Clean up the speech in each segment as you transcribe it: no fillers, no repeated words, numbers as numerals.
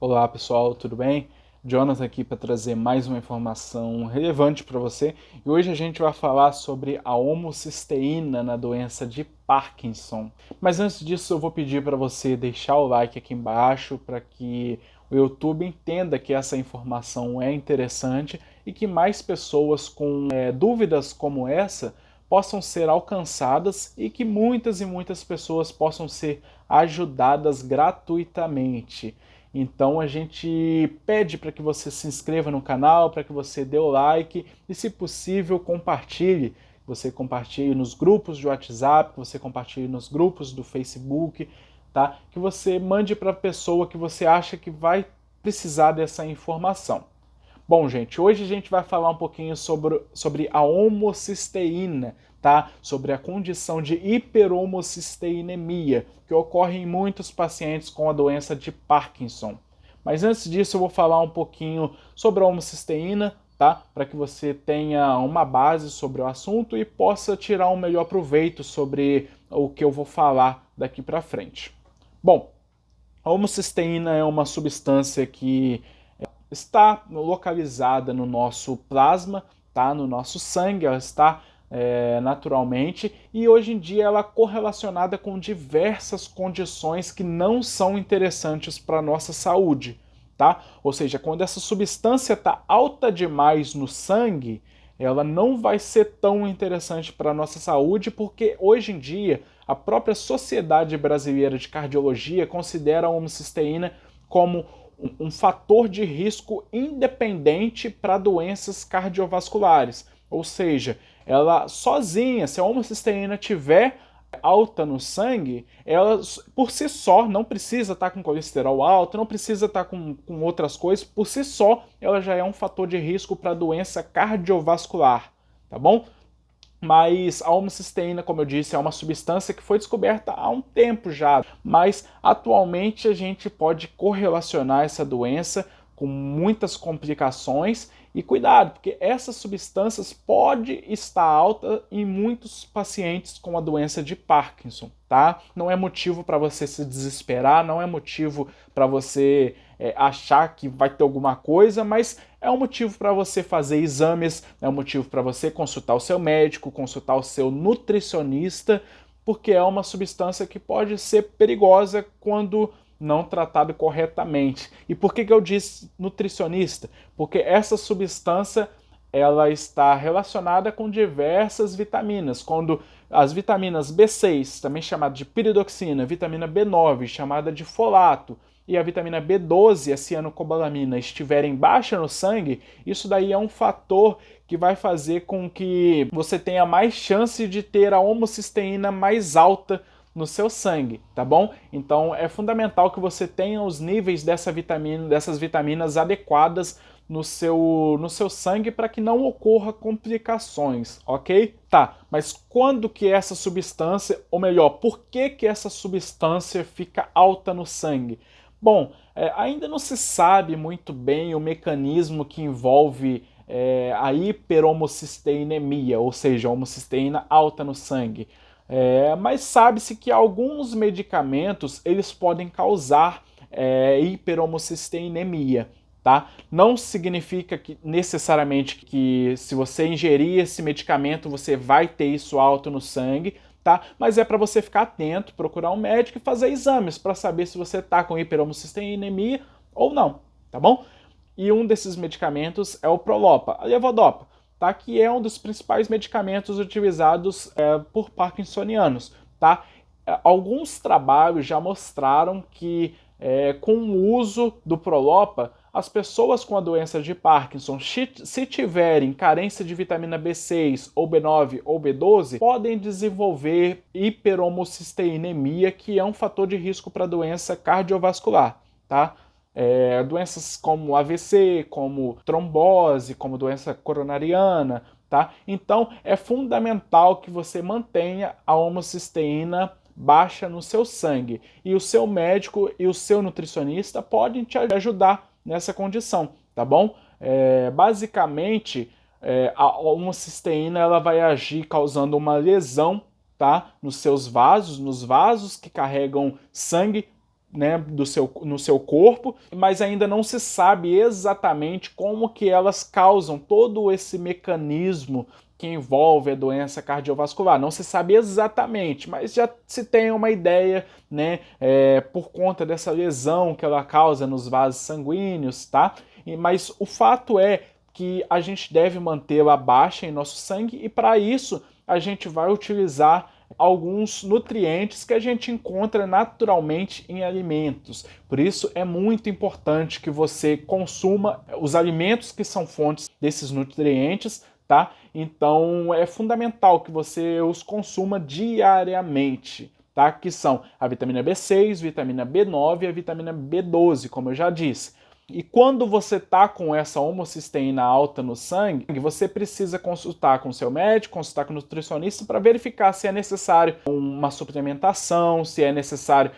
Olá pessoal, tudo bem? Jonas aqui para trazer mais uma informação relevante para você. E hoje a gente vai falar sobre a homocisteína na doença de Parkinson. Mas antes disso, eu vou pedir para você deixar o like aqui embaixo para que o YouTube entenda que essa informação é interessante e que mais pessoas com dúvidas como essa possam ser alcançadas e que muitas e muitas pessoas possam ser ajudadas gratuitamente. Então a gente pede para que você se inscreva no canal, para que você dê o like e, se possível, compartilhe. Você compartilhe nos grupos de WhatsApp, que você compartilhe nos grupos do Facebook, tá? Que você mande para a pessoa que você acha que vai precisar dessa informação. Bom, gente, hoje a gente vai falar um pouquinho sobre a homocisteína, tá? Sobre a condição de hiperhomocisteinemia, que ocorre em muitos pacientes com a doença de Parkinson. Mas antes disso, eu vou falar um pouquinho sobre a homocisteína, tá? Para que você tenha uma base sobre o assunto e possa tirar um melhor proveito sobre o que eu vou falar daqui para frente. Bom, a homocisteína é uma substância que está localizada no nosso plasma, tá? No nosso sangue, ela está naturalmente, e hoje em dia ela é correlacionada com diversas condições que não são interessantes para a nossa saúde, tá? Ou seja, quando essa substância está alta demais no sangue, ela não vai ser tão interessante para a nossa saúde, porque hoje em dia a própria Sociedade Brasileira de Cardiologia considera a homocisteína como um fator de risco independente para doenças cardiovasculares. Ou seja, ela sozinha, se a homocisteína tiver alta no sangue, ela por si só não precisa estar com colesterol alto, não precisa estar com outras coisas, por si só ela já é um fator de risco para doença cardiovascular, tá bom? Mas a homocisteína, como eu disse, é uma substância que foi descoberta há um tempo já, mas atualmente a gente pode correlacionar essa doença com muitas complicações e cuidado, porque essas substâncias podem estar alta em muitos pacientes com a doença de Parkinson, tá? Não é motivo para você se desesperar, não é motivo para você achar que vai ter alguma coisa, mas é um motivo para você fazer exames, é um motivo para você consultar o seu médico, consultar o seu nutricionista, porque é uma substância que pode ser perigosa quando não tratado corretamente. E por que eu disse nutricionista? Porque essa substância ela está relacionada com diversas vitaminas. Quando as vitaminas B6, também chamada de piridoxina, vitamina B9, chamada de folato, e a vitamina B12, a cianocobalamina, estiverem baixa no sangue, isso daí é um fator que vai fazer com que você tenha mais chance de ter a homocisteína mais alta no seu sangue, tá bom? Então é fundamental que você tenha os níveis dessas vitaminas adequadas no seu sangue para que não ocorra complicações, ok? Tá, mas quando que essa substância, ou melhor, por que que essa substância fica alta no sangue? Bom, ainda não se sabe muito bem o mecanismo que envolve a hiperhomocisteinemia, ou seja, a homocisteína alta no sangue. Mas sabe-se que alguns medicamentos eles podem causar hiperhomocisteinemia, tá? Não significa que necessariamente que se você ingerir esse medicamento você vai ter isso alto no sangue, tá? Mas é para você ficar atento, procurar um médico e fazer exames para saber se você está com hiperhomocisteinemia ou não, tá bom? E um desses medicamentos é o Prolopa, a levodopa, tá? Que é um dos principais medicamentos utilizados por parkinsonianos, tá? Alguns trabalhos já mostraram que com o uso do Prolopa, as pessoas com a doença de Parkinson, se tiverem carência de vitamina B6 ou B9 ou B12, podem desenvolver hiperhomocisteinemia, que é um fator de risco para doença cardiovascular, tá? Doenças como AVC, como trombose, como doença coronariana, tá? Então é fundamental que você mantenha a homocisteína baixa no seu sangue. E o seu médico e o seu nutricionista podem te ajudar nessa condição, tá bom? Basicamente, a homocisteína ela vai agir causando uma lesão, tá? Nos seus vasos, nos vasos que carregam sangue né, no seu corpo, mas ainda não se sabe exatamente como que elas causam todo esse mecanismo que envolve a doença cardiovascular. Não se sabe exatamente, mas já se tem uma ideia, né, por conta dessa lesão que ela causa nos vasos sanguíneos, tá? Mas o fato é que a gente deve mantê-la baixa em nosso sangue e para isso a gente vai utilizar alguns nutrientes que a gente encontra naturalmente em alimentos. Por isso é muito importante que você consuma os alimentos que são fontes desses nutrientes, tá? Então é fundamental que você os consuma diariamente, tá? Que são a vitamina B6, vitamina B9 e a vitamina B12, como eu já disse. E quando você está com essa homocisteína alta no sangue, você precisa consultar com o seu médico, consultar com o nutricionista para verificar se é necessário uma suplementação, se é necessário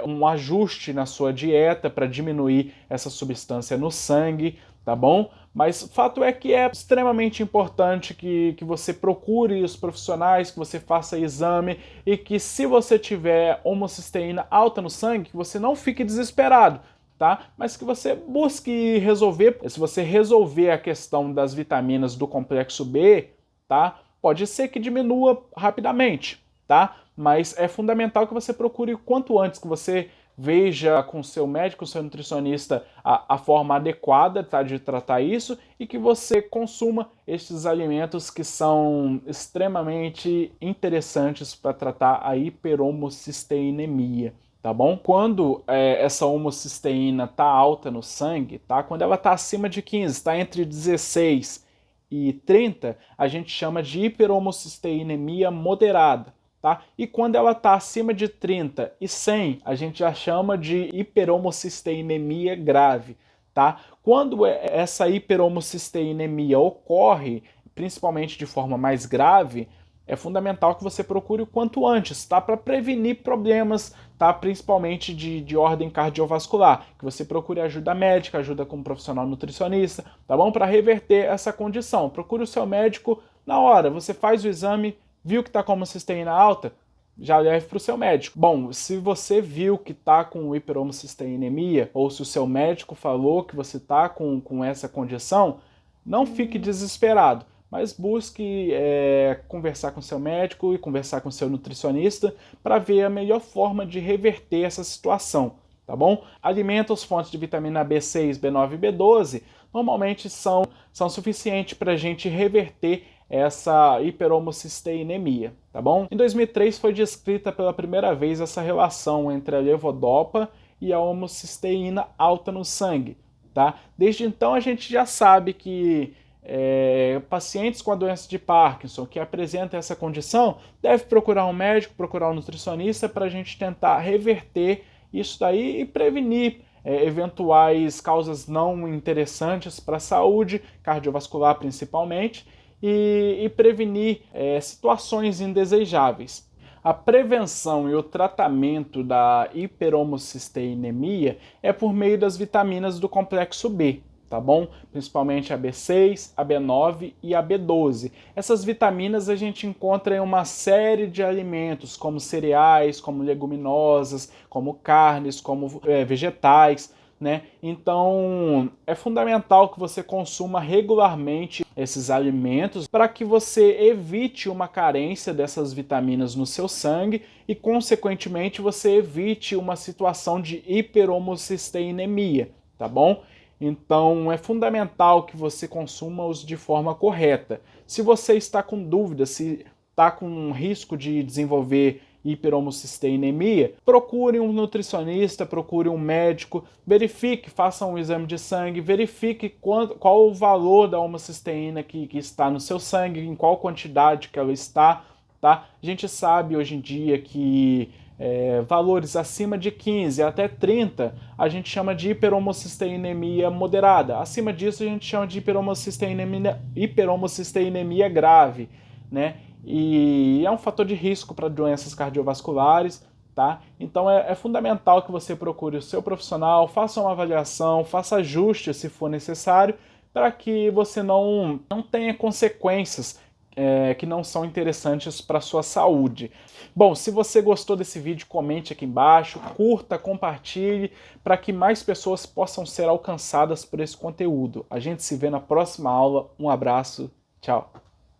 um ajuste na sua dieta para diminuir essa substância no sangue, tá bom? Mas o fato é que é extremamente importante que você procure os profissionais, que você faça exame e que se você tiver homocisteína alta no sangue, que você não fique desesperado. Tá? Mas que você busque resolver. Se você resolver a questão das vitaminas do complexo B, tá? Pode ser que diminua rapidamente, tá? Mas é fundamental que você procure o quanto antes, que você veja com o seu médico, com o seu nutricionista, a forma adequada, tá, de tratar isso e que você consuma estes alimentos que são extremamente interessantes para tratar a hiperhomocisteinemia. Tá bom? Quando essa homocisteína tá alta no sangue, tá? Quando ela tá acima de 15, está entre 16 e 30, a gente chama de hiperhomocisteinemia moderada, tá? E quando ela tá acima de 30 e 100, a gente já chama de hiperhomocisteinemia grave, tá? Quando essa hiperhomocisteinemia ocorre, principalmente de forma mais grave, é fundamental que você procure o quanto antes, tá? Para prevenir problemas, tá? Principalmente de ordem cardiovascular. Que você procure ajuda médica, ajuda com um profissional nutricionista, tá bom? Para reverter essa condição. Procure o seu médico na hora. Você faz o exame, viu que está com homocisteína alta, já leve para o seu médico. Bom, se você viu que está com hiperhomocisteinemia, ou se o seu médico falou que você está com essa condição, não fique desesperado, mas busque conversar com seu médico e conversar com seu nutricionista para ver a melhor forma de reverter essa situação, tá bom? Alimentos, fontes de vitamina B6, B9 e B12 normalmente são suficientes para a gente reverter essa hiperhomocisteinemia, tá bom? Em 2003 foi descrita pela primeira vez essa relação entre a levodopa e a homocisteína alta no sangue, tá? Desde então a gente já sabe que pacientes com a doença de Parkinson que apresentam essa condição devem procurar um médico, procurar um nutricionista para a gente tentar reverter isso daí e prevenir eventuais causas não interessantes para a saúde cardiovascular principalmente e prevenir situações indesejáveis. A prevenção e o tratamento da hiperhomocisteinemia é por meio das vitaminas do complexo B, tá bom? Principalmente a B6, a B9 e a B12. Essas vitaminas a gente encontra em uma série de alimentos, como cereais, como leguminosas, como carnes, como vegetais, né? Então é fundamental que você consuma regularmente esses alimentos para que você evite uma carência dessas vitaminas no seu sangue e, consequentemente, você evite uma situação de hiperhomocisteinemia, tá bom? Então é fundamental que você consuma-os de forma correta. Se você está com dúvida, se está com risco de desenvolver hiperhomocisteinemia, procure um nutricionista, procure um médico, verifique, faça um exame de sangue, verifique qual o valor da homocisteína que está no seu sangue, em qual quantidade que ela está, tá? A gente sabe hoje em dia que valores acima de 15 até 30 a gente chama de hiperhomocisteinemia moderada. Acima disso a gente chama de hiperhomocisteinemia grave, né? E é um fator de risco para doenças cardiovasculares, tá? Então é fundamental que você procure o seu profissional, faça uma avaliação, faça ajustes se for necessário, para que você não tenha consequências que não são interessantes para a sua saúde. Bom, se você gostou desse vídeo, comente aqui embaixo, curta, compartilhe, para que mais pessoas possam ser alcançadas por esse conteúdo. A gente se vê na próxima aula. Um abraço, tchau!